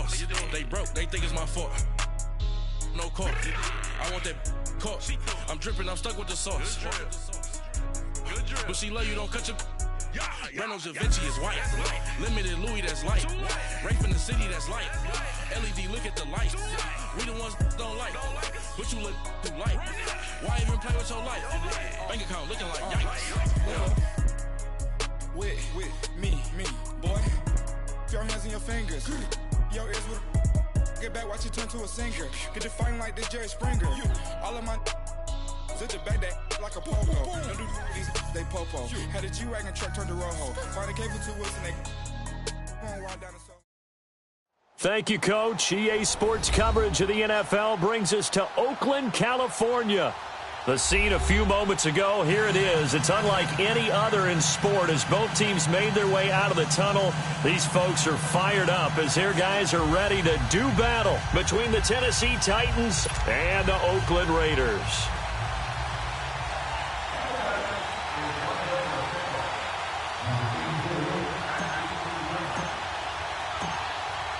loss. They broke, they think it's my fault. No call. I want that caught. I'm dripping, I'm stuck with the sauce. But she love you, don't cut your. Breno Javinci is white. Limited Louis, that's light. Rape in the city, that's light. LED, look at the light. We the ones don't like. But you look too light. Why even play with your life? Bank account looking like yikes. With me, boy. Put your hands in your fingers. Your ears with get back, watch you turn to a singer. Get the fighting like this Jerry Springer. All of my sit the back that like a popo. Don't do these they popo. Had a G-Wagon truck turned to Rojo. Find a cable 2 wheels and they ride down the soul. Thank you, Coach. EA Sports coverage of the NFL brings us to Oakland, California. The scene a few moments ago, here it is. It's unlike any other in sport as both teams made their way out of the tunnel. These folks are fired up as their guys are ready to do battle between the Tennessee Titans and the Oakland Raiders.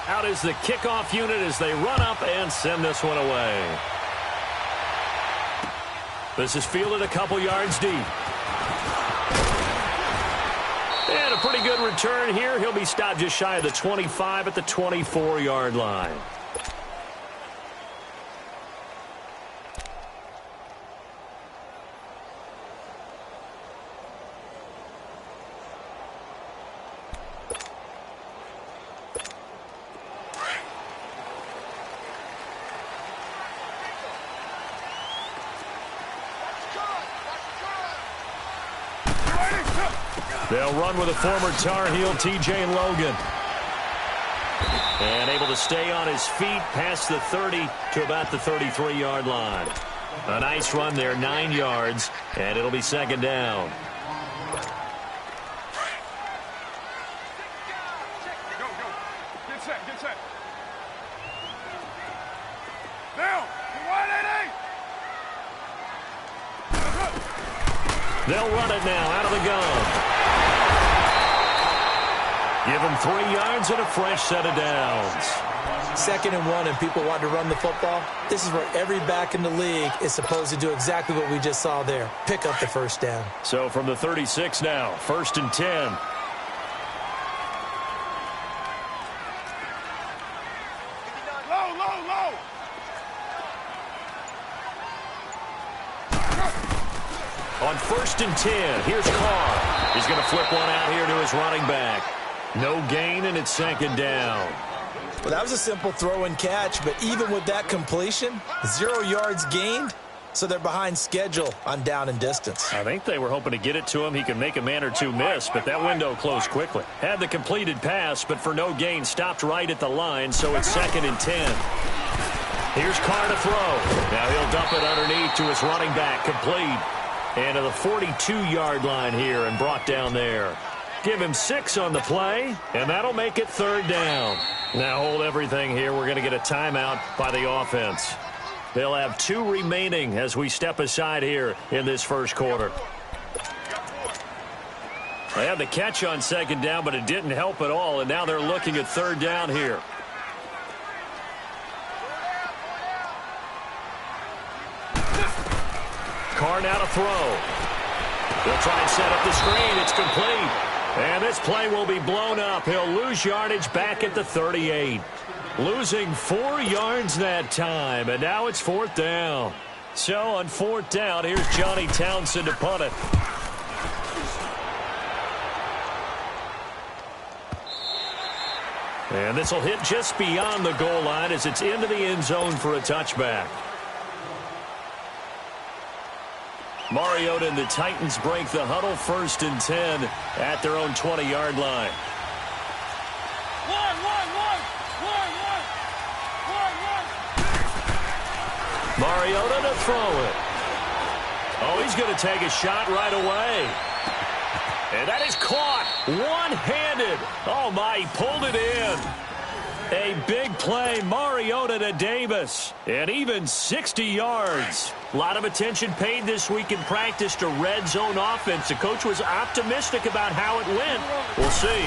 Out is the kickoff unit as they run up and send this one away. This is fielded a couple yards deep. And a pretty good return here. He'll be stopped just shy of the 25 at the 24-yard line. They'll run with a former Tar Heel, T.J. Logan. And able to stay on his feet past the 30 to about the 33-yard line. A nice run there, 9 yards, and it'll be second down. Go. Get set. Down. They'll run it now out of the gun. Give him 3 yards and a fresh set of downs. 2nd and 1 and people want to run the football. This is where every back in the league is supposed to do exactly what we just saw there. Pick up the first down. So from the 36 now, 1st and 10. Low. On 1st and 10, here's Carr. He's going to flip one out here to his running back. No gain, and it's 2nd down. Well, that was a simple throw and catch, but even with that completion, 0 yards gained, so they're behind schedule on down and distance. I think they were hoping to get it to him. He could make a man or two miss, but that window closed quickly. Had the completed pass, but for no gain, stopped right at the line, so it's 2nd and 10. Here's Carr to throw. Now he'll dump it underneath to his running back, complete. And to the 42-yard line here and brought down there. Give him 6 on the play, and that'll make it 3rd down. Now hold everything here. We're going to get a timeout by the offense. They'll have 2 remaining as we step aside here in this first quarter. They had the catch on 2nd down, but it didn't help at all, and now they're looking at 3rd down here. Carr now to throw. They'll try and set up the screen. It's complete. And this play will be blown up. He'll lose yardage back at the 38. Losing 4 yards that time. And now it's 4th down. So on 4th down, here's Johnny Townsend to punt it. And this will hit just beyond the goal line as it's into the end zone for a touchback. Mariota and the Titans break the huddle, 1st and 10 at their own 20-yard line. Mariota to throw it. Oh, he's going to take a shot right away. And that is caught one-handed. Oh, my, he pulled it in. A big play, Mariota to Davis, and even 60 yards. A lot of attention paid this week in practice to red zone offense. The coach was optimistic about how it went. We'll see.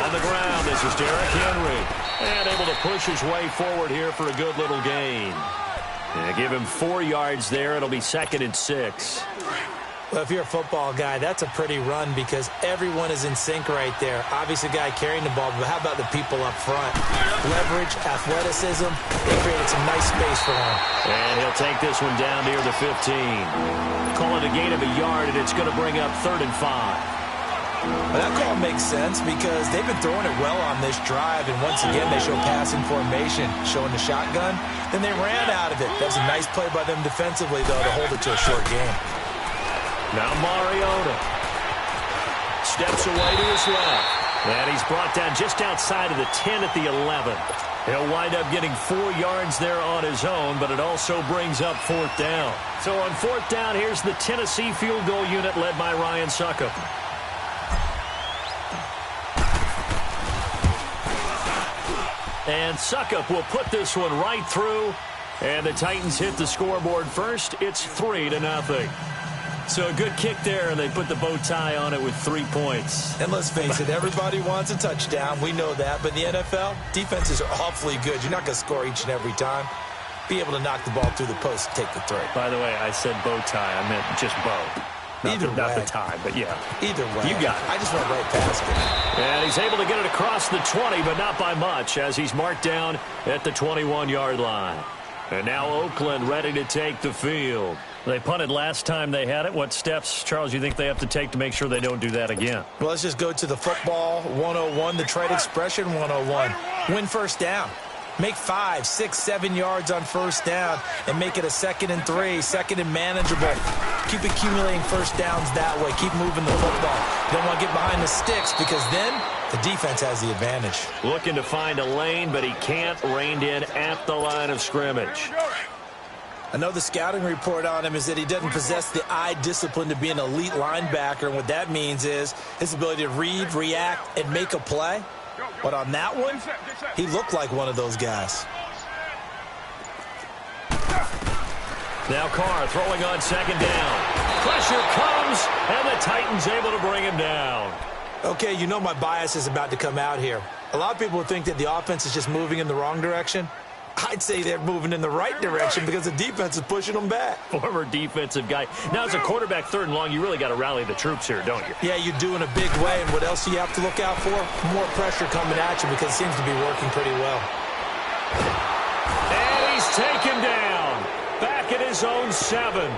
On the ground, this is Derrick Henry. And able to push his way forward here for a good little gain. And give him 4 yards there. It'll be 2nd and 6. Well, if you're a football guy, that's a pretty run because everyone is in sync right there. Obviously, the guy carrying the ball, but how about the people up front? Leverage, athleticism, they created some nice space for him. And he'll take this one down near the 15. Call it a gain of a yard, and it's going to bring up 3rd and 5. Well, that call makes sense because they've been throwing it well on this drive, and once again, they show passing formation, showing the shotgun. Then they ran out of it. That was a nice play by them defensively, though, to hold it to a short game. Now Mariota steps away to his left. And he's brought down just outside of the 10 at the 11. He'll wind up getting 4 yards there on his own, but it also brings up 4th down. So on 4th down, here's the Tennessee field goal unit led by Ryan Suckup. And Suckup will put this one right through. And the Titans hit the scoreboard first. It's 3-0. So a good kick there, and they put the bow tie on it with 3 points. And let's face it, everybody wants a touchdown. We know that. But in the NFL, defenses are awfully good. You're not going to score each and every time. Be able to knock the ball through the post and take the throw. By the way, I said bow tie. I meant just bow. Not the tie, but yeah. Either way. You got it. I just went right past it. And he's able to get it across the 20, but not by much, as he's marked down at the 21-yard line. And now Oakland ready to take the field. They punted last time they had it. What steps, Charles, you think they have to take to make sure they don't do that again? Well, let's just go to the football 101, the trade expression 101. Win first down. Make 5, 6, 7 yards on first down and make it a 2nd and 3, 2nd and manageable. Keep accumulating first downs that way. Keep moving the football. You don't want to get behind the sticks because then the defense has the advantage. Looking to find a lane, but he can't. Reined in at the line of scrimmage. I know the scouting report on him is that he doesn't possess the eye discipline to be an elite linebacker, and what that means is his ability to read, react, and make a play. But on that one, he looked like one of those guys. Now Carr throwing on 2nd down. Pressure comes, and the Titans able to bring him down. Okay, you know my bias is about to come out here. A lot of people would think that the offense is just moving in the wrong direction. I'd say they're moving in the right direction because the defense is pushing them back. Former defensive guy. Now, as a quarterback 3rd and long, you really got to rally the troops here, don't you? Yeah, you do in a big way. And what else do you have to look out for? More pressure coming at you because it seems to be working pretty well. And he's taken down. Back at his own 7.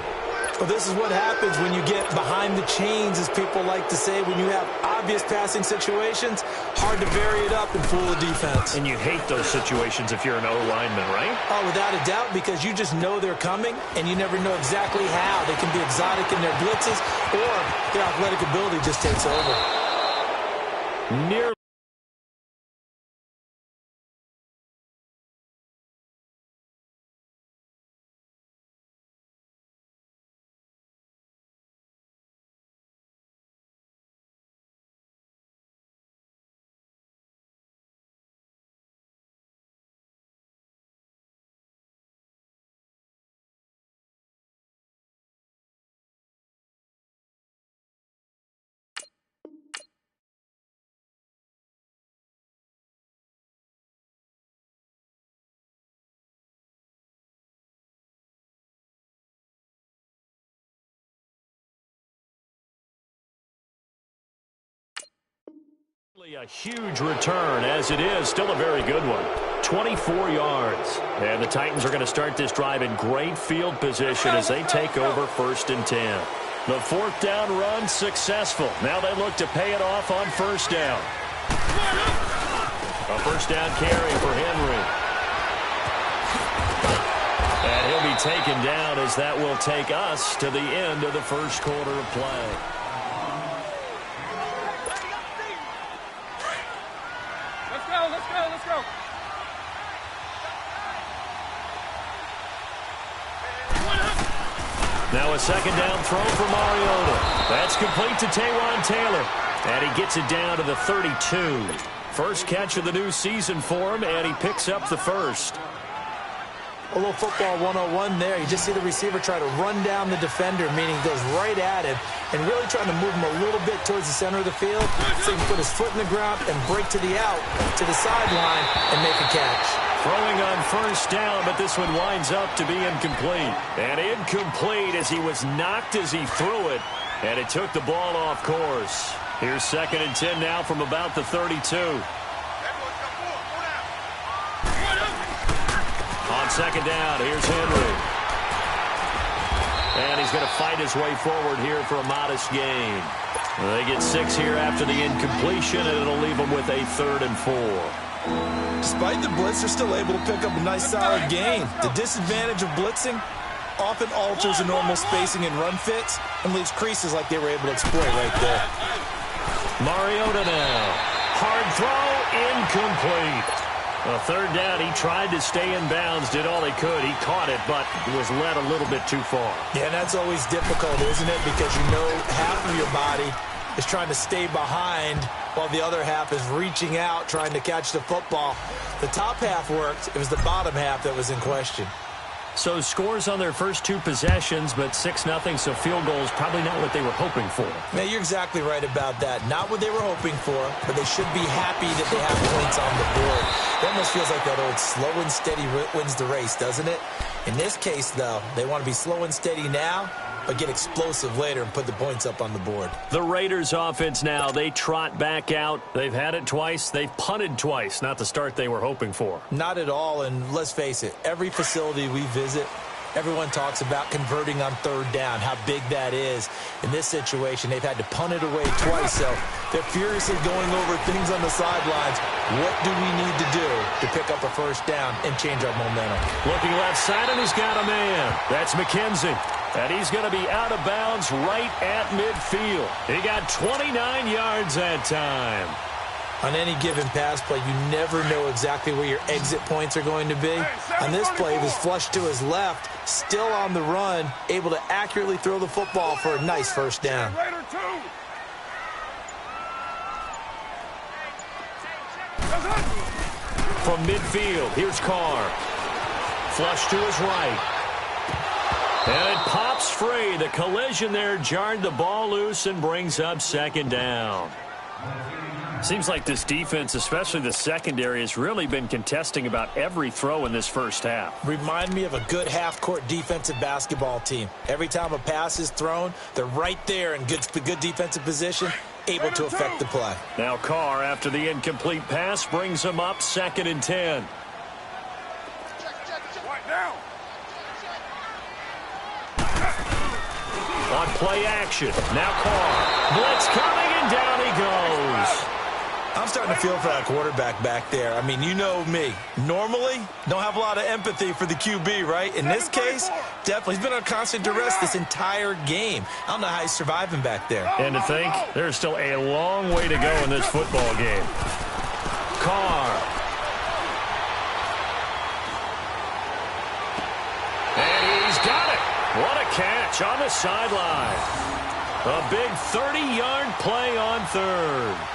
Well, this is what happens when you get behind the chains, as people like to say. When you have obvious passing situations, hard to vary it up and fool the defense. And you hate those situations if you're an O-lineman, right? Oh, without a doubt, because you just know they're coming, and you never know exactly how. They can be exotic in their blitzes, or their athletic ability just takes over. Nearly. A huge return, as it is still a very good one. 24 yards. And the Titans are going to start this drive in great field position as they take over 1st and 10. The 4th down run successful. Now they look to pay it off on 1st down. A 1st down carry for Henry. And he'll be taken down as that will take us to the end of the 1st quarter of play. Let's go. Now a 2nd down throw for Mariota. That's complete to Taywan Taylor. And he gets it down to the 32. First catch of the new season for him, and he picks up the 1st. A little football 101 there. You just see the receiver try to run down the defender, meaning he goes right at him, and really trying to move him a little bit towards the center of the field so he can put his foot in the ground and break to the out, to the sideline, and make a catch. Throwing on first down, but this one winds up to be incomplete. And incomplete as he was knocked as he threw it, and it took the ball off course. Here's 2nd and 10 now from about the 32. On 2nd down, here's Henry. And he's going to fight his way forward here for a modest gain. They get 6 here after the incompletion, and it'll leave them with a 3rd and 4. Despite the blitz, they're still able to pick up a nice solid gain. The disadvantage of blitzing often alters the normal spacing and run fits and leaves creases like they were able to exploit right there. Mariota now. Hard throw, incomplete. A 3rd down, he tried to stay in bounds, did all he could. He caught it, but was led a little bit too far. Yeah, and that's always difficult, isn't it? Because you know half of your body is trying to stay behind while the other half is reaching out, trying to catch the football. The top half worked. It was the bottom half that was in question. So scores on their first 2 possessions, but 6-0, so field goals probably not what they were hoping for. Yeah, you're exactly right about that. Not what they were hoping for, but they should be happy that they have points on the board. It almost feels like that old slow and steady wins the race, doesn't it? In this case, though, they want to be slow and steady now, but get explosive later and put the points up on the board. The Raiders offense now, they trot back out. They've had it twice. They've punted twice. Not the start they were hoping for. Not at all, and let's face it, every facility we visit, everyone talks about converting on 3rd down, how big that is. In this situation, they've had to punt it away twice, so they're furiously going over things on the sidelines. What do we need to do to pick up a 1st down and change our momentum? Looking left side, and he's got a man. That's McKenzie. And he's going to be out of bounds right at midfield. He got 29 yards that time. On any given pass play, you never know exactly where your exit points are going to be. On this play, he was flushed to his left, still on the run, able to accurately throw the football for a nice 1st down. From midfield, here's Carr. Flush to his right. And it pops free. The collision there jarred the ball loose and brings up 2nd down. Seems like this defense, especially the secondary, has really been contesting about every throw in this first half. Remind me of a good half-court defensive basketball team. Every time a pass is thrown, they're right there in good defensive position, able to affect the play. Now Carr, after the incomplete pass, brings him up 2nd and 10. On play action. Now Carr. Blitz coming, and down he goes. I'm starting to feel for that quarterback back there. I mean, you know me. Normally, don't have a lot of empathy for the QB, right? In this case, definitely. He's been on constant duress this entire game. I don't know how he's surviving back there. And to think, there's still a long way to go in this football game. Carr. And he's got it. What a catch on the sideline. A big 30-yard play on 3rd.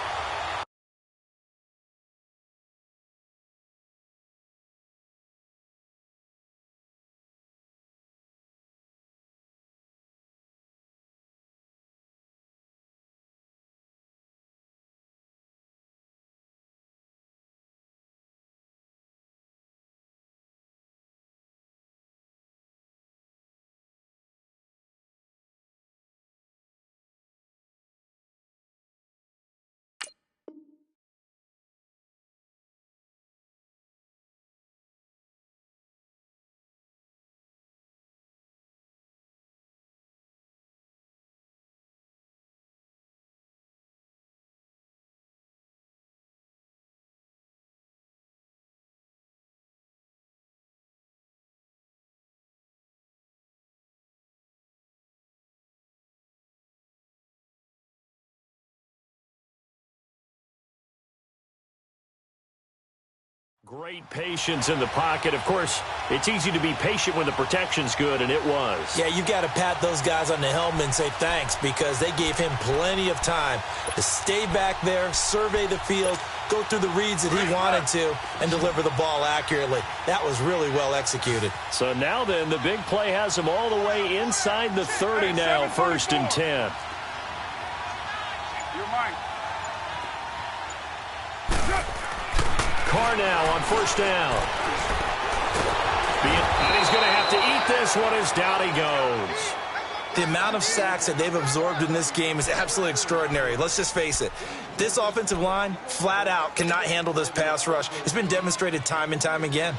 Great patience in the pocket. Of course, it's easy to be patient when the protection's good, and it was. Yeah, you got to pat those guys on the helmet and say thanks because they gave him plenty of time to stay back there, survey the field, go through the reads that he wanted to, and deliver the ball accurately. That was really well executed. So now then, the big play has him all the way inside the 30 now, 1st and 10. Carr now on 1st down. And he's going to have to eat this one as down he goes. The amount of sacks that they've absorbed in this game is absolutely extraordinary. Let's just face it. This offensive line, flat out, cannot handle this pass rush. It's been demonstrated time and time again.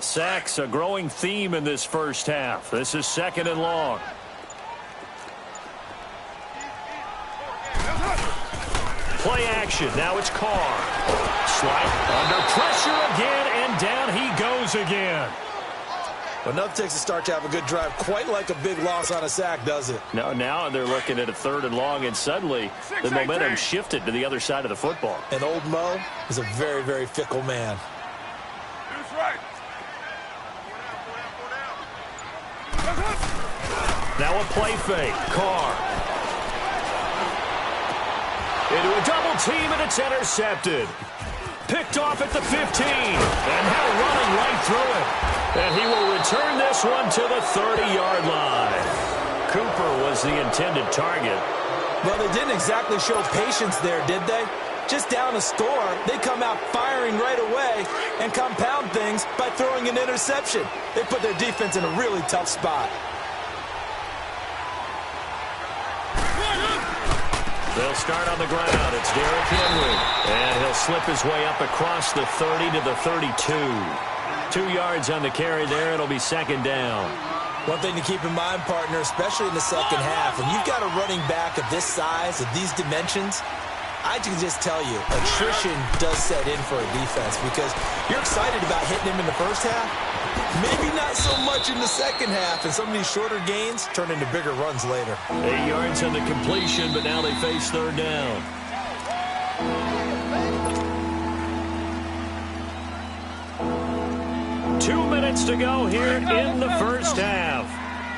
Sacks, a growing theme in this first half. This is 2nd and long. Play action. Now it's Carr. Slide under pressure again, and down he goes again. But nothing takes a start to have a good drive, quite like a big loss on a sack, does it? No, now they're looking at a 3rd and long, and suddenly the momentum shifted to the other side of the football. And old Mo is a very, very fickle man. Now a play fake. Carr. Into a double team, and it's intercepted. Picked off at the 15. And now running right through it. And he will return this one to the 30-yard line. Cooper was the intended target. Well, they didn't exactly show patience there, did they? Just down a score, they come out firing right away and compound things by throwing an interception. They put their defense in a really tough spot. They'll start on the ground. It's Derrick Henry. And he'll slip his way up across the 30 to the 32. 2 yards on the carry there. It'll be 2nd down. One thing to keep in mind, partner, especially in the second half, when you've got a running back of this size, of these dimensions, I can just tell you, attrition does set in for a defense because you're excited about hitting him in the first half. Maybe not so much in the second half, and some of these shorter gains turn into bigger runs later. 8 yards on the completion, but now they face 3rd down. Two minutes to go here in the first half.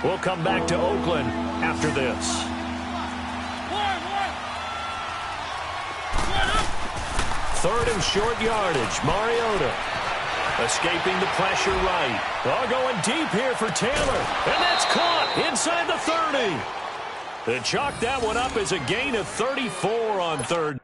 We'll come back to Oakland after this. 3rd and short yardage. Mariota escaping the pressure right. Oh, going deep here for Taylor. And that's caught inside the 30. They chalk that one up as a gain of 34 on 3rd.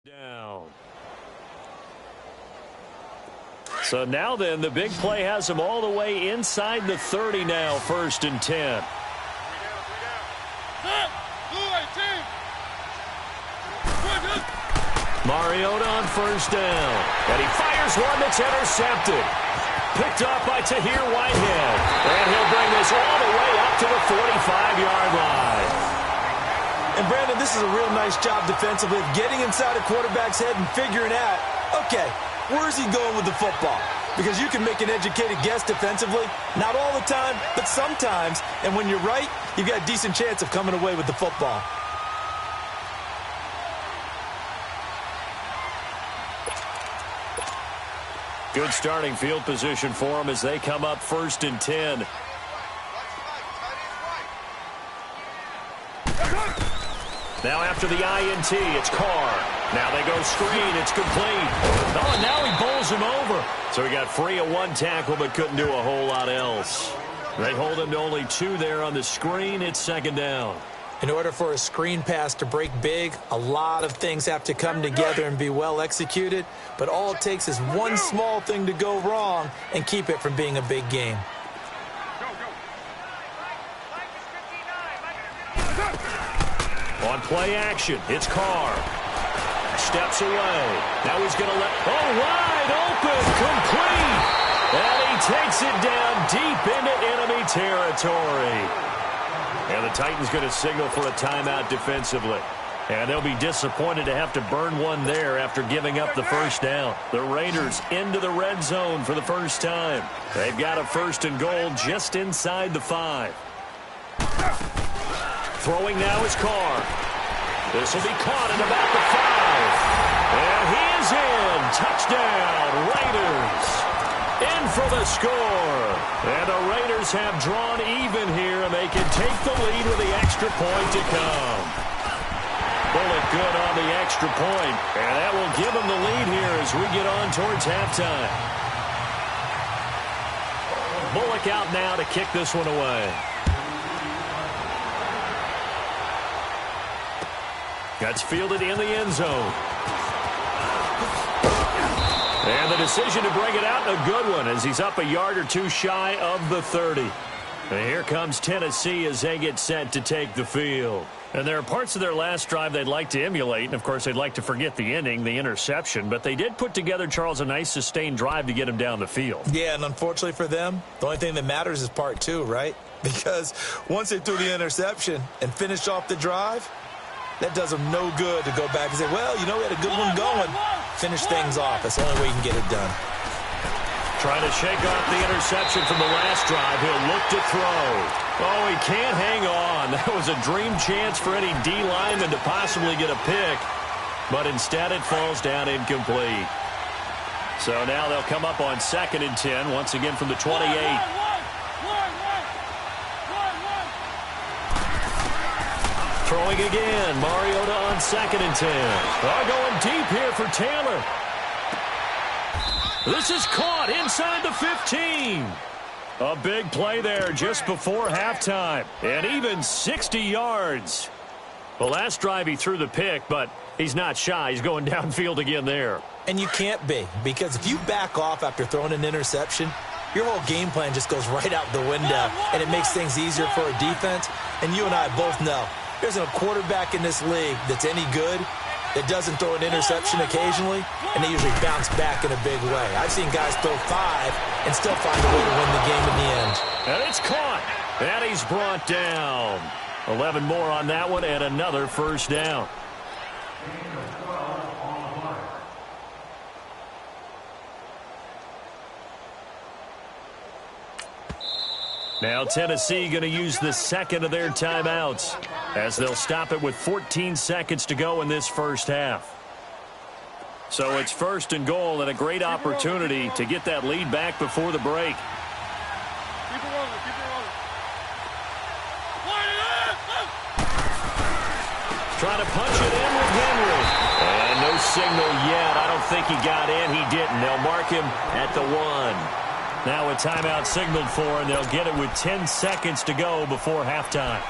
Down. So now then, the big play has him all the way inside the 30 now, 1st and 10. Mariota on 1st down. And he fires one that's intercepted. Picked off by Tahir Whitehead. And he'll bring this all the way up to the 45-yard line. And, Brandon, this is a real nice job defensively of getting inside a quarterback's head and figuring out, okay, where's he going with the football? Because you can make an educated guess defensively. Not all the time, but sometimes. And when you're right, you've got a decent chance of coming away with the football. Good starting field position for them as they come up 1st and 10. Now after the INT, it's Carr. Now they go screen. It's complete. Oh, and now he bowls him over. So he got free of 1 tackle but couldn't do a whole lot else. They hold him to only 2 there on the screen. It's 2nd down. In order for a screen pass to break big, a lot of things have to come together and be well executed. But all it takes is one small thing to go wrong and keep it from being a big game. On play action, it's Carr. Steps away. Now he's going to let... Oh, wide open, complete. And he takes it down deep into enemy territory. And the Titans going to signal for a timeout defensively. And they'll be disappointed to have to burn one there after giving up the 1st down. The Raiders into the red zone for the first time. They've got a 1st and goal just inside the 5. Throwing now is Carr. This will be caught at about the 5. And he is in. Touchdown, Raiders. In for the score. And the Raiders have drawn even here, and they can take the lead with the extra point to come. Bullet good on the extra point, and that will give them the lead here as we get on towards halftime. Bullock out now to kick this one away. That's fielded in the end zone. And the decision to bring it out, a good one, as he's up a yard or 2 shy of the 30. And here comes Tennessee as they get set to take the field. And there are parts of their last drive they'd like to emulate. And, of course, they'd like to forget the ending, the interception. But they did put together, Charles, a nice sustained drive to get him down the field. Yeah, and unfortunately for them, the only thing that matters is part 2, right? Because once they threw the interception and finished off the drive, that does them no good to go back and say, well, you know, we had a good one going. Finish things off. That's the only way you can get it done. Trying to shake off the interception from the last drive. He'll look to throw. Oh, he can't hang on. That was a dream chance for any D lineman to possibly get a pick. But instead it falls down incomplete. So now they'll come up on 2nd and 10, once again from the 28. Throwing again. Mariota on 2nd and 10. Going deep here for Taylor. This is caught inside the 15. A big play there just before halftime. And even 60 yards. The last drive he threw the pick, but he's not shy. He's going downfield again there. And you can't be, because if you back off after throwing an interception, your whole game plan just goes right out the window, and it makes things easier for a defense. And you and I both know there's a quarterback in this league that's any good that doesn't throw an interception occasionally, and they usually bounce back in a big way. I've seen guys throw 5 and still find a way to win the game in the end. And it's caught. And he's brought down. 11 more on that one, and another 1st down. Now Tennessee going to use the 2nd of their timeouts as they'll stop it with 14 seconds to go in this first half. So it's 1st and goal and a great opportunity to get that lead back before the break. Keep it rolling, keep it rolling. Trying to punch it in with Henry. And no signal yet. I don't think he got in. He didn't. They'll mark him at the 1. Now a timeout signaled for, and they'll get it with 10 seconds to go before halftime.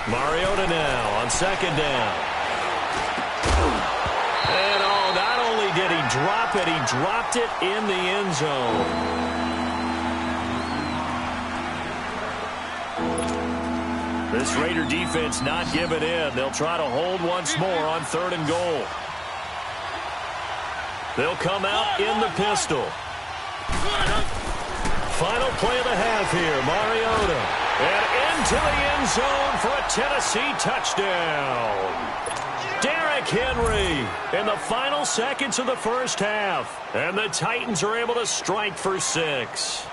Mariota now on 2nd down. And not only did he drop it, he dropped it in the end zone. This Raider defense not giving in. They'll try to hold once more on 3rd and goal. They'll come out in the pistol. Final play of the half here, Mariota. And into the end zone for a Tennessee touchdown. Derrick Henry in the final seconds of the first half. And the Titans are able to strike for 6.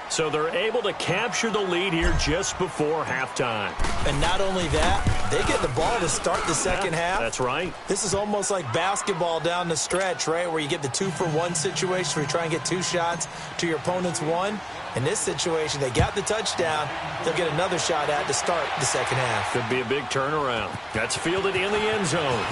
So they're able to capture the lead here just before halftime. And not only that, they get the ball to start the second half. That's right. This is almost like basketball down the stretch, right, where you get the 2-for-1 situation where you try and get 2 shots to your opponent's 1. In this situation, they got the touchdown. They'll get another shot at to start the second half. Could be a big turnaround. That's fielded in the end zone.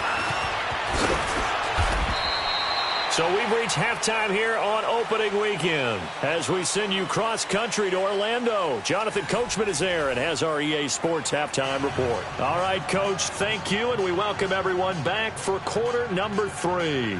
So we've reached halftime here on opening weekend as we send you cross-country to Orlando. Jonathan Coachman is there and has our EA Sports halftime report. All right, Coach, thank you, and we welcome everyone back for quarter number 3.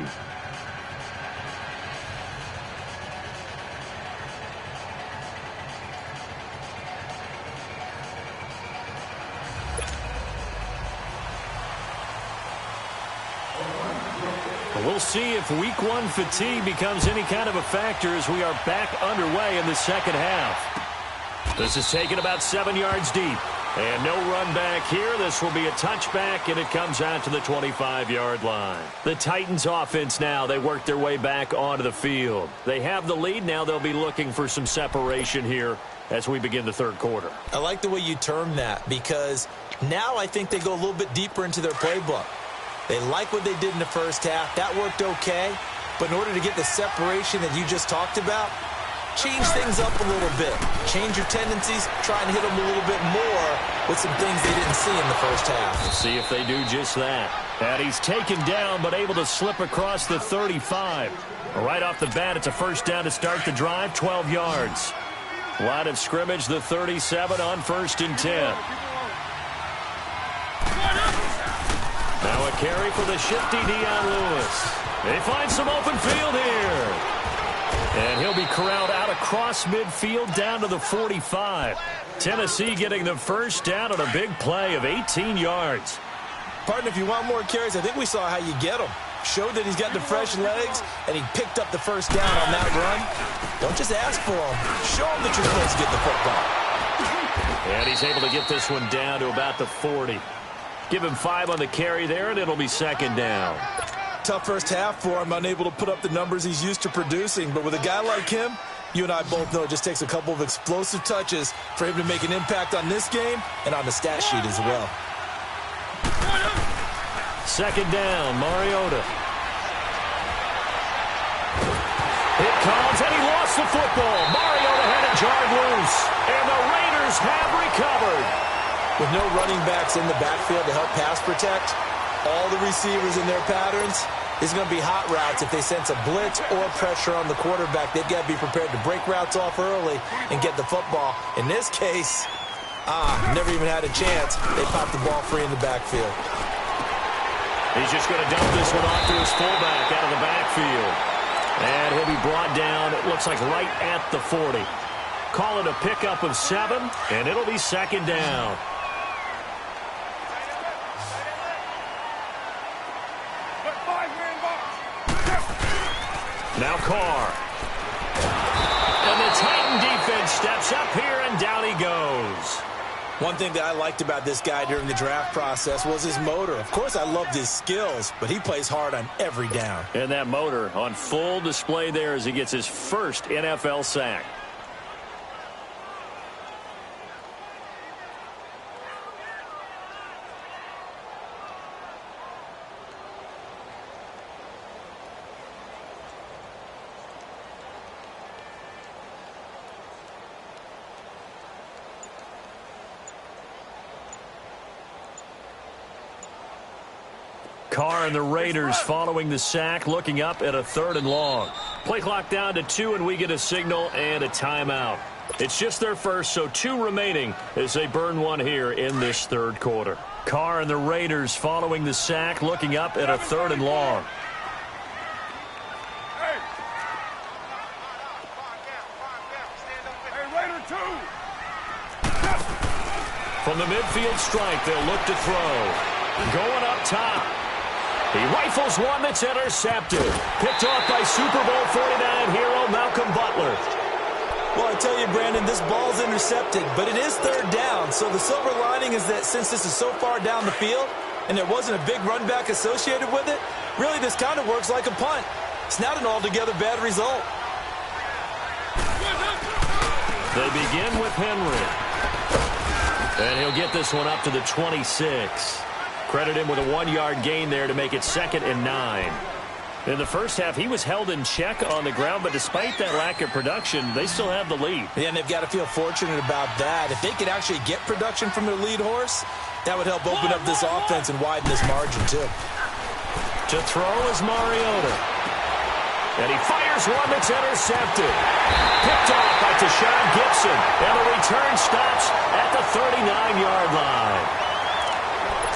We'll see if week 1 fatigue becomes any kind of a factor as we are back underway in the second half. This is taken about 7 yards deep. And no run back here. This will be a touchback, and it comes out to the 25-yard line. The Titans offense now, they work their way back onto the field. They have the lead. Now they'll be looking for some separation here as we begin the third quarter. I like the way you term that because now I think they go a little bit deeper into their playbook. They like what they did in the first half. That worked okay. But in order to get the separation that you just talked about, change things up a little bit. Change your tendencies. Try and hit them a little bit more with some things they didn't see in the first half. We'll see if they do just that. And he's taken down but able to slip across the 35. Right off the bat, it's a first down to start the drive, 12 yards. Line of scrimmage, the 37 on 1st and 10. Now a carry for the shifty Dion Lewis. They find some open field here. And he'll be corralled out across midfield down to the 45. Tennessee getting the first down on a big play of 18 yards. Partner, if you want more carries, I think we saw how you get them. Showed that he's got the fresh legs, and he picked up the first down on that run. Don't just ask for them. Show them that you're supposed to get the football. And he's able to get this one down to about the 40. Give him 5 on the carry there, and it'll be second down. Tough first half for him, unable to put up the numbers he's used to producing. But with a guy like him, you and I both know it just takes a couple of explosive touches for him to make an impact on this game and on the stat sheet as well. Second down, Mariota. It comes, and he lost the football. Mariota had it jarred loose, and the Raiders have recovered. With no running backs in the backfield to help pass protect, all the receivers in their patterns, it's going to be hot routes. If they sense a blitz or pressure on the quarterback, they've got to be prepared to break routes off early and get the football. In this case, never even had a chance. They popped the ball free in the backfield. He's just going to dump this one off to his fullback out of the backfield. And he'll be brought down, it looks like right at the 40. Call it a pickup of 7, and it'll be second down. Now Carr. And the Titan defense steps up here, and down he goes. One thing that I liked about this guy during the draft process was his motor. Of course, I loved his skills, but he plays hard on every down. And that motor on full display there as he gets his first NFL sack. Carr and the Raiders following the sack, looking up at a 3rd and long. Play clock down to 2, and we get a signal and a timeout. It's just their first, so 2 remaining as they burn one here in this third quarter. Carr and the Raiders following the sack, looking up at a 3rd and long. From the midfield strike, they'll look to throw. Going up top. He rifles one that's intercepted. Picked off by Super Bowl 49 hero Malcolm Butler. Well, I tell you, Brandon, this ball's intercepted, but it is third down. So the silver lining is that since this is so far down the field and there wasn't a big run back associated with it, really this kind of works like a punt. It's not an altogether bad result. They begin with Henry. And he'll get this one up to the 26. Credit him with a 1-yard gain there to make it 2nd and 9. In the first half, he was held in check on the ground, but despite that lack of production, they still have the lead. Yeah, and they've got to feel fortunate about that. If they could actually get production from their lead horse, that would help open up this offense and widen this margin, too. To throw is Mariota. And he fires one that's intercepted. Picked off by Tashawn Gibson. And the return stops at the 39-yard line.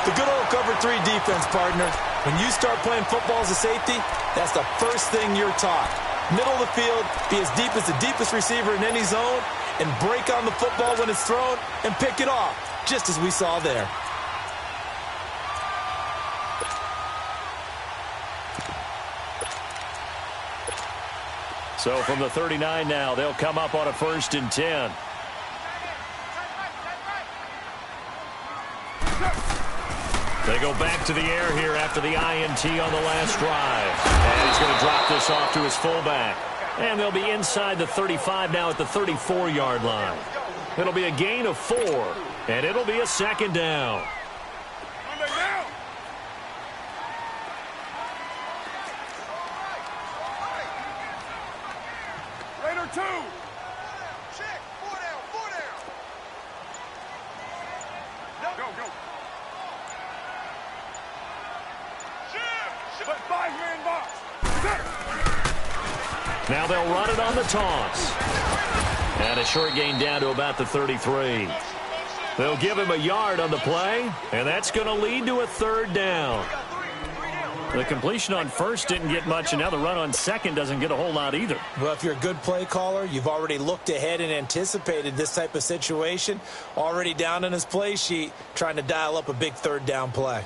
The good old cover 3 defense, partner. When you start playing football as a safety, that's the first thing you're taught. Middle of the field, be as deep as the deepest receiver in any zone, and break on the football when it's thrown and pick it off, just as we saw there. So from the 39 now, they'll come up on a 1st and 10. They go back to the air here after the INT on the last drive. And he's going to drop this off to his fullback. And they'll be inside the 35 now at the 34-yard line. It'll be a gain of 4, and it'll be a 2nd down. Raider 2. Check. 4 down. 4 down. Go, go. Put 5-man box. Now they'll run it on the toss. And a short gain down to about the 33. They'll give him a yard on the play, and that's going to lead to a 3rd down. The completion on 1st didn't get much, and now the run on 2nd doesn't get a whole lot either. Well, if you're a good play caller, you've already looked ahead and anticipated this type of situation. Already down in his play sheet, trying to dial up a big 3rd down play.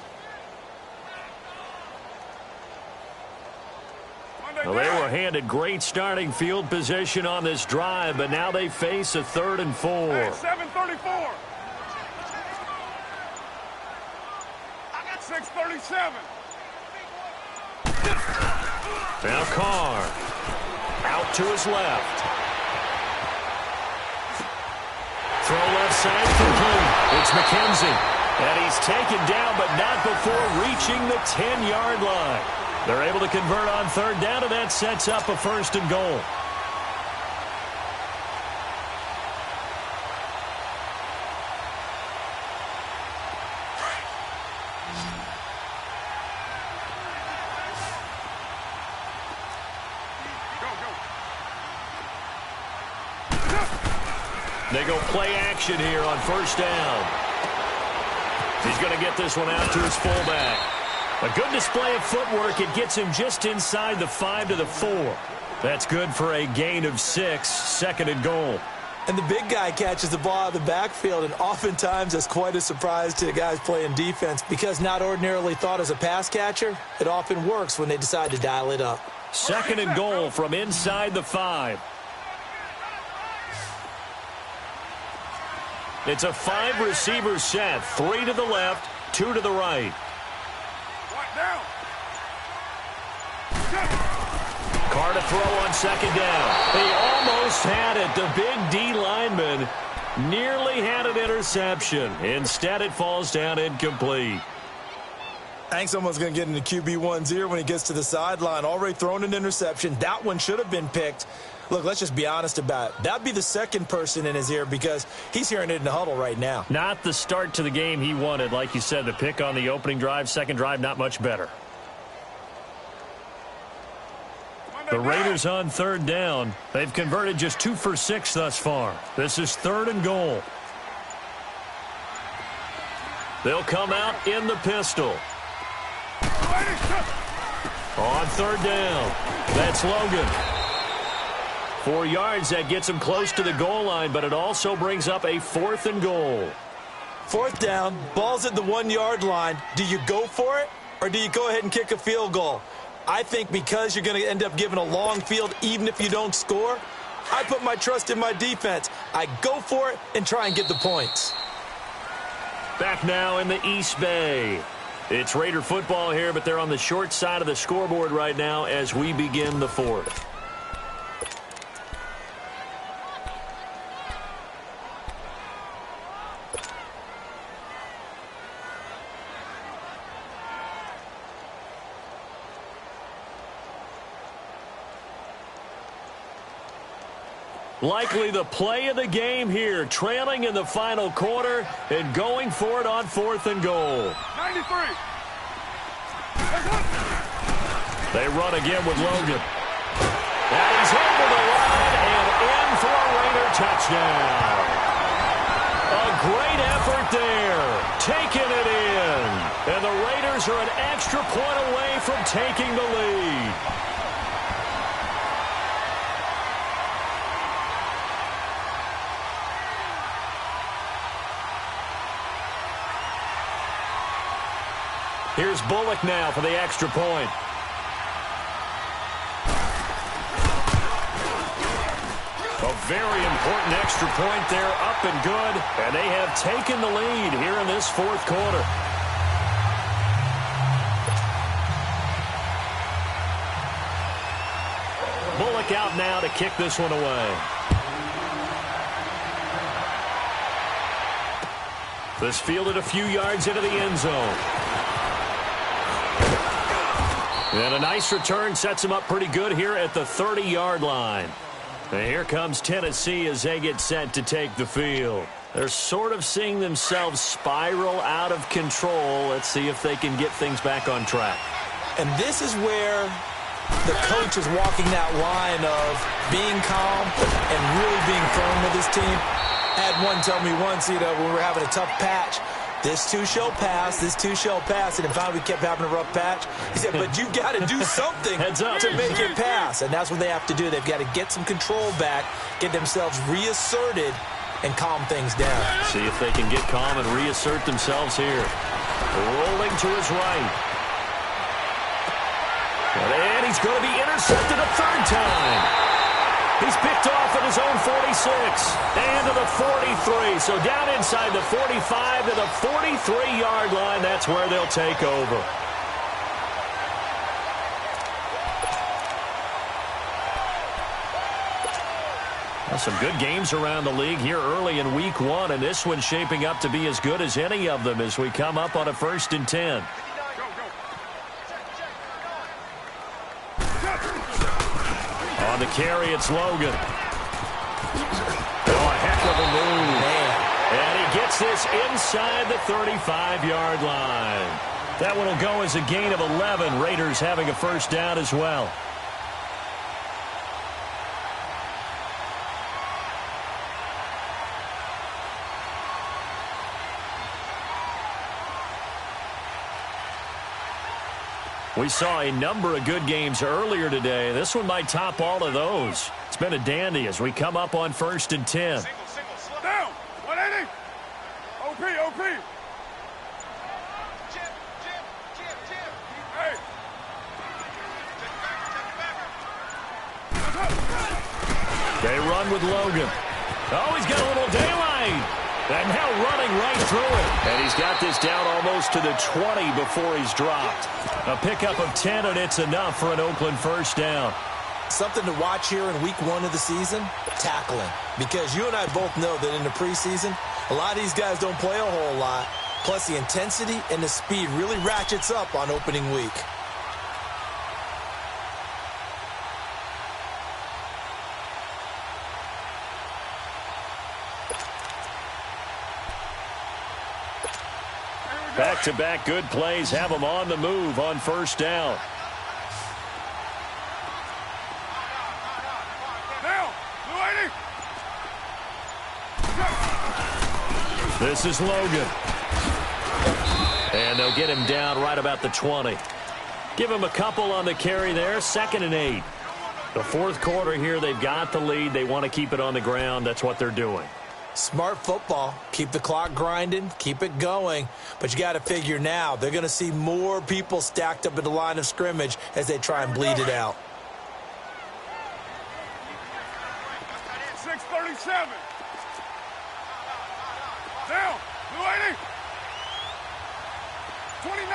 Well, they were handed great starting field position on this drive, but now they face a 3rd and 4. Hey, 7:34. 6:37. Now Carr out to his left. Throw left side complete. It's McKenzie. And he's taken down, but not before reaching the 10-yard line. They're able to convert on 3rd down, and that sets up a 1st and goal. They go play action here on 1st down. He's going to get this one out to his fullback. A good display of footwork. It gets him just inside the 5 to the 4. That's good for a gain of 6, 2nd and goal. And the big guy catches the ball out of the backfield, and oftentimes that's quite a surprise to the guys playing defense because not ordinarily thought as a pass catcher, it often works when they decide to dial it up. 2nd and goal from inside the 5. It's a 5-receiver set, 3 to the left, 2 to the right. Down. Carr to throw on 2nd down. He almost had it. The big D lineman nearly had an interception. Instead, it falls down incomplete. I think someone's going to get into QB1's ear when he gets to the sideline. Already thrown an interception. That one should have been picked. Look, let's just be honest about it. That'd be the 2nd person in his ear because he's hearing it in the huddle right now. Not the start to the game he wanted. Like you said, the pick on the opening drive, 2nd drive, not much better. The Raiders on 3rd down. They've converted just 2 for 6 thus far. This is 3rd and goal. They'll come out in the pistol. On 3rd down. That's Logan. 4 yards, that gets him close to the goal line, but it also brings up a 4th and goal. 4th down, ball's at the 1-yard line. Do you go for it or do you go ahead and kick a field goal? I think because you're going to end up giving a long field even if you don't score, I put my trust in my defense. I go for it and try and get the points. Back now in the East Bay. It's Raider football here, but they're on the short side of the scoreboard right now as we begin the fourth. Likely the play of the game here, trailing in the final quarter and going for it on 4th and goal. 93. They run again with Logan. And he's over the line and in for a Raider touchdown. A great effort there, taking it in. And the Raiders are an extra point away from taking the lead. Here's Bullock now for the extra point. A very important extra point there, up and good. And they have taken the lead here in this fourth quarter. Bullock out now to kick this one away. This fielded a few yards into the end zone. And a nice return sets him up pretty good here at the 30-yard line. And here comes Tennessee as they get set to take the field. They're sort of seeing themselves spiral out of control. Let's see if they can get things back on track. And this is where the coach is walking that line of being calm and really being firm with his team. I had one tell me once, when we were having a tough patch, this too shall pass, this too shall pass. And in fact, we kept having a rough patch. He said, but you've got to do something to make it pass. And that's what they have to do. They've got to get some control back, get themselves reasserted, and calm things down. See if they can get calm and reassert themselves here. Rolling to his right. And he's going to be intercepted a third time. He's picked off at his own 46 and to the 43. So down inside the 45 to the 43-yard line. That's where they'll take over. Well, some good games around the league here early in week one, and this one's shaping up to be as good as any of them as we come up on a 1st and 10. On the carry, it's Logan. Oh, a heck of a move. Man. And he gets this inside the 35-yard line. That one will go as a gain of 11. Raiders having a first down as well. We saw a number of good games earlier today. This one might top all of those. It's been a dandy as we come up on 1st and 10. Down. 180. OP. Hey. They run with Logan. Oh, he's got a little daylight. And now running right through it. And he's got this down almost to the 20 before he's dropped. A pickup of 10, and it's enough for an Oakland first down. Something to watch here in week one of the season, tackling. Because you and I both know that in the preseason, a lot of these guys don't play a whole lot. Plus the intensity and the speed really ratchets up on opening week. Back-to-back good plays have them on the move on first down. Down. 280. This is Logan. And they'll get him down right about the 20. Give him a couple on the carry there. 2nd and 8. The fourth quarter here, they've got the lead. They want to keep it on the ground. That's what they're doing. Smart football. Keep the clock grinding, keep it going. But you got to figure now, they're going to see more people stacked up at the line of scrimmage as they try and bleed it out. 6:37. Down. 280. 29.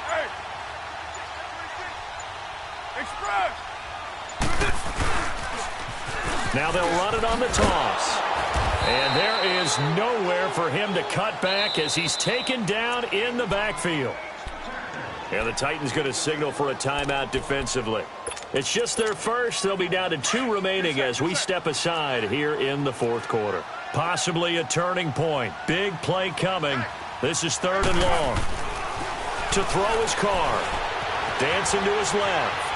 Hey. Express. Now they'll run it on the toss. And there is nowhere for him to cut back as he's taken down in the backfield. And the Titans going to signal for a timeout defensively. It's just their first. They'll be down to 2 remaining as we step aside here in the fourth quarter. Possibly a turning point. Big play coming. This is 3rd and long. To throw his car. Dancing to his left.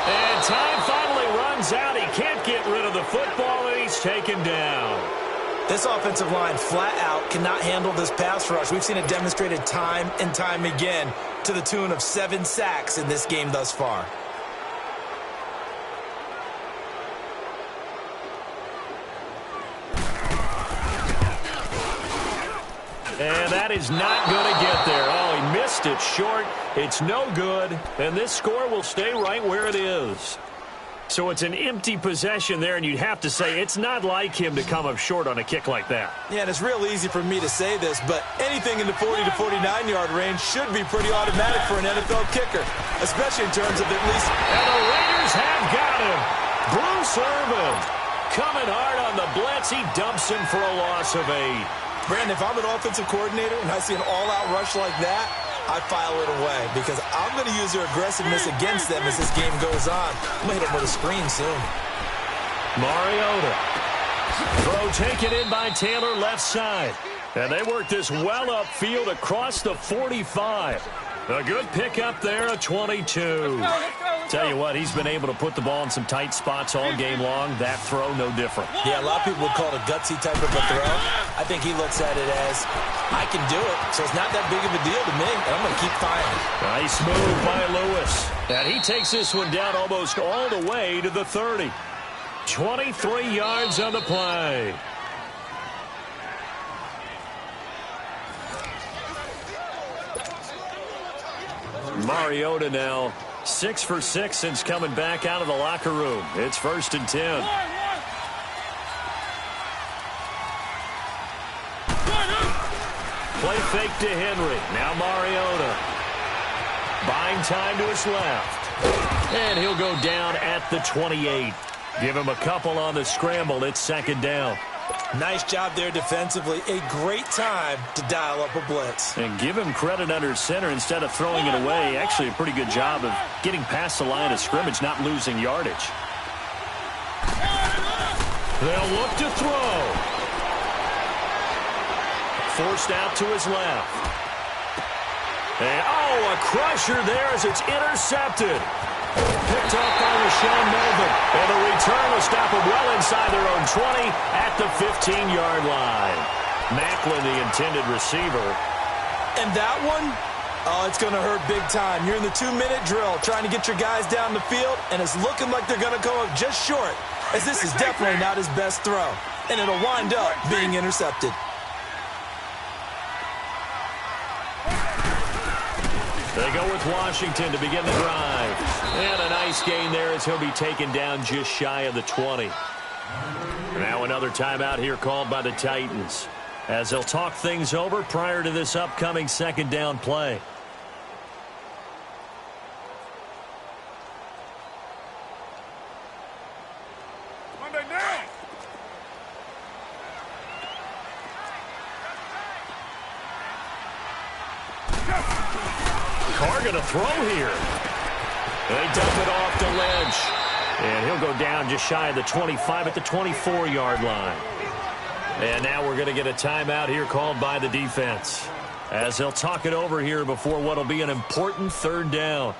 And time finally runs out. He can't get rid of the football, and he's taken down. This offensive line flat out cannot handle this pass rush. We've seen it demonstrated time and time again to the tune of 7 sacks in this game thus far. And that is not going to get there. Oh, he missed it short. It's no good. And this score will stay right where it is. So it's an empty possession there, and you'd have to say it's not like him to come up short on a kick like that. Yeah, and it's real easy for me to say this, but anything in the 40 to 49-yard range should be pretty automatic for an NFL kicker, especially in terms of at least... And the Raiders have got him. Bruce Irvin coming hard on the blitz. He dumps him for a loss of 8. Brandon, if I'm an offensive coordinator and I see an all-out rush like that, I file it away because I'm going to use their aggressiveness against them as this game goes on. I'm going to hit them with a screen soon. Mariota. Throw taken in by Taylor left side. And they work this well upfield across the 45. A good pickup there, a 22. Tell you what, he's been able to put the ball in some tight spots all game long. That throw, no different. Yeah, a lot of people would call it a gutsy type of a throw. I think he looks at it as, I can do it, so it's not that big of a deal to me, and I'm going to keep firing. Nice move by Lewis. And he takes this one down almost all the way to the 30. 23 yards on the play. Mariota now 6 for 6 since coming back out of the locker room. It's 1st and 10. Play fake to Henry. Now Mariota. Buying time to his left. And he'll go down at the 28. Give him a couple on the scramble. It's 2nd down. Nice job there defensively. A great time to dial up a blitz. And give him credit under center instead of throwing it away. Actually a pretty good job of getting past the line of scrimmage, not losing yardage. They'll look to throw. Forced out to his left. And, oh, a crusher there as it's intercepted. Picked up by Rashawn Melvin. And the return will stop them well inside their own 20 at the 15-yard line. Macklin, the intended receiver. And that one, oh, it's going to hurt big time. You're in the 2-minute drill trying to get your guys down the field, and it's looking like they're going to come up just short, as this is definitely not his best throw. And it'll wind up being intercepted. They go with Washington to begin the drive. And a nice gain there as he'll be taken down just shy of the 20. Now another timeout here called by the Titans as they'll talk things over prior to this upcoming 2nd down play. Monday down. Carr going to throw here. They dump it off to Lynch. And he'll go down just shy of the 25 at the 24-yard line. And now we're going to get a timeout here called by the defense as they'll talk it over here before what will be an important 3rd down.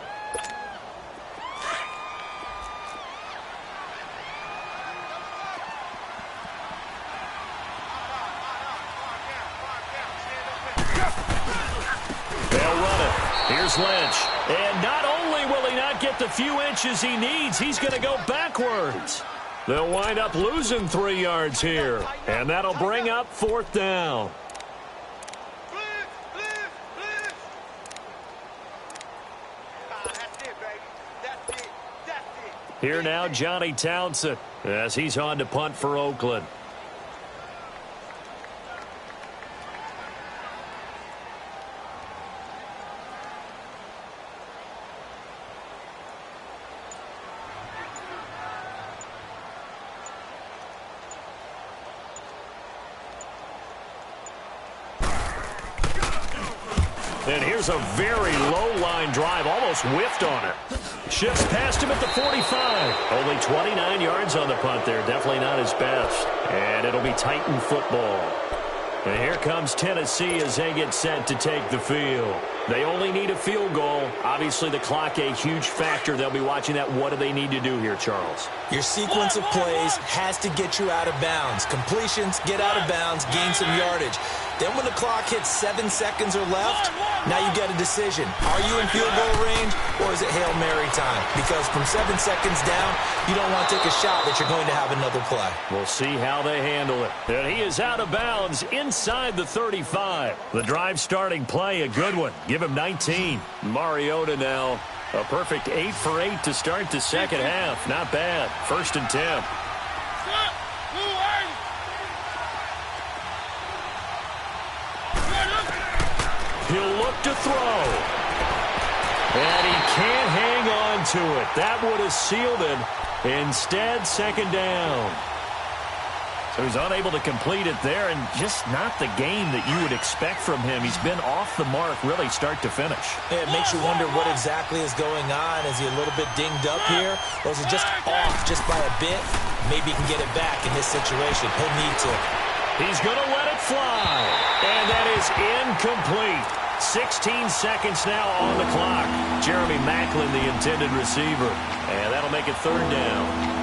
They'll run it. Here's Lynch. And not only will he not get get the few inches he needs, he's going to go backwards. They'll wind up losing 3 yards here, and that'll bring up 4th down. Here now, Johnny Townsend, as he's on to punt for Oakland. And here's a very low-line drive, almost whiffed on it. Shifts past him at the 45. Only 29 yards on the punt there. Definitely not his best. And it'll be Titan football. And here comes Tennessee as they get set to take the field. They only need a field goal. Obviously, the clock a huge factor. They'll be watching that. What do they need to do here, Charles? Your sequence of plays has to get you out of bounds. Completions, get out of bounds, gain some yardage. Then when the clock hits 7 seconds or left, now you get a decision. Are you in field goal range or is it Hail Mary time? Because from 7 seconds down, you don't want to take a shot that you're going to have another play. We'll see how they handle it. And he is out of bounds inside the 35. The drive starting play, a good one. Give him 19. Mariota now, a perfect 8 for 8 to start the second half. Not bad. 1st and 10. He'll look to throw. And he can't hang on to it. That would have sealed it. Instead, 2nd down. So he's unable to complete it there, and just not the game that you would expect from him. He's been off the mark, really, start to finish. Yeah, it makes you wonder what exactly is going on. Is he a little bit dinged up here? Or is he just off just by a bit? Maybe he can get it back in this situation. He'll need to. He's going to let it fly. And that is incomplete. 16 seconds now on the clock. Jeremy Maclin, the intended receiver. And that'll make it 3rd down.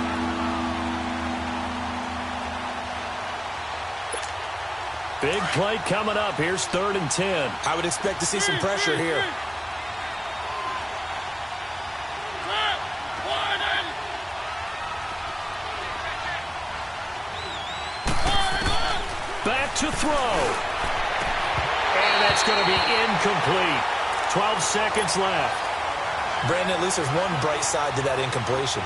Big play coming up. Here's 3rd and 10. I would expect to see some pressure here. Back to throw. And that's going to be incomplete. 12 seconds left. Brandon, at least there's one bright side to that incompletion.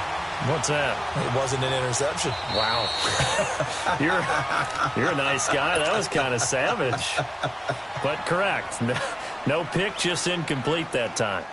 What's that? It wasn't an interception. Wow. You're a nice guy. That was kind of savage. But correct. No pick, just incomplete that time.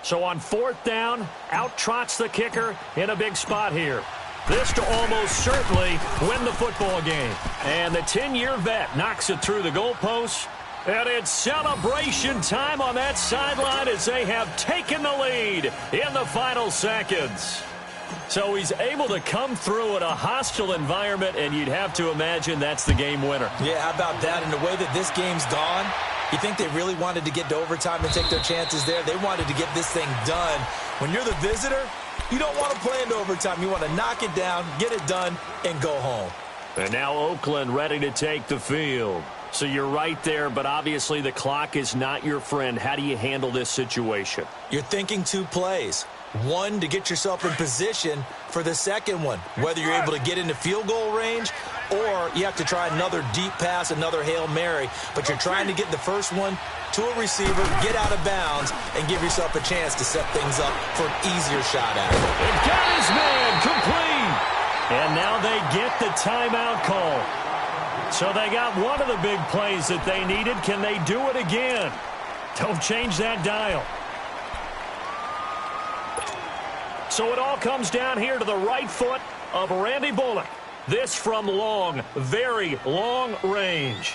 So on 4th down, out trots the kicker in a big spot here. This to almost certainly win the football game. And the 10-year vet knocks it through the goalpost. And it's celebration time on that sideline as they have taken the lead in the final seconds. So he's able to come through in a hostile environment, and you'd have to imagine that's the game winner. Yeah, how about that? And the way that this game's gone, you think they really wanted to get to overtime and take their chances there? They wanted to get this thing done. When you're the visitor, you don't want to play into overtime. You want to knock it down, get it done, and go home. And now Oakland ready to take the field. So you're right there, but obviously the clock is not your friend. How do you handle this situation? You're thinking 2 plays. One, to get yourself in position for the second one, whether you're able to get into field goal range or you have to try another deep pass, another Hail Mary. But you're trying to get the first one to a receiver, get out of bounds, and give yourself a chance to set things up for an easier shot at it. And got his man complete. And now they get the timeout call. So they got one of the big plays that they needed. Can they do it again? Don't change that dial. So it all comes down here to the right foot of Randy Bullock. This from long, very long range.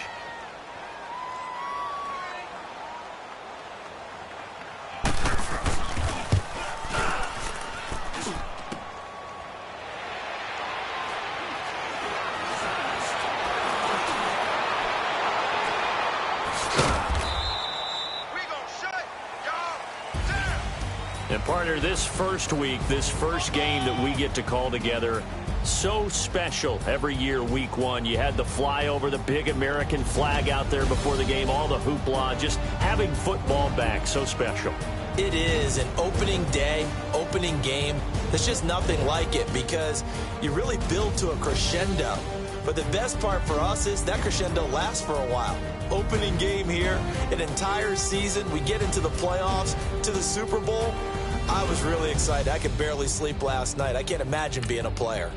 And partner, this first week, this first game that we get to call together, So special every year, week one. You had the flyover, the big American flag out there before the game, all the hoopla, just having football back, so special. It is an opening day, opening game. There's just nothing like it because you really build to a crescendo. But the best part for us is that crescendo lasts for a while. Opening game here, an entire season. We get into the playoffs, to the Super Bowl. I was really excited. I could barely sleep last night. I can't imagine being a player.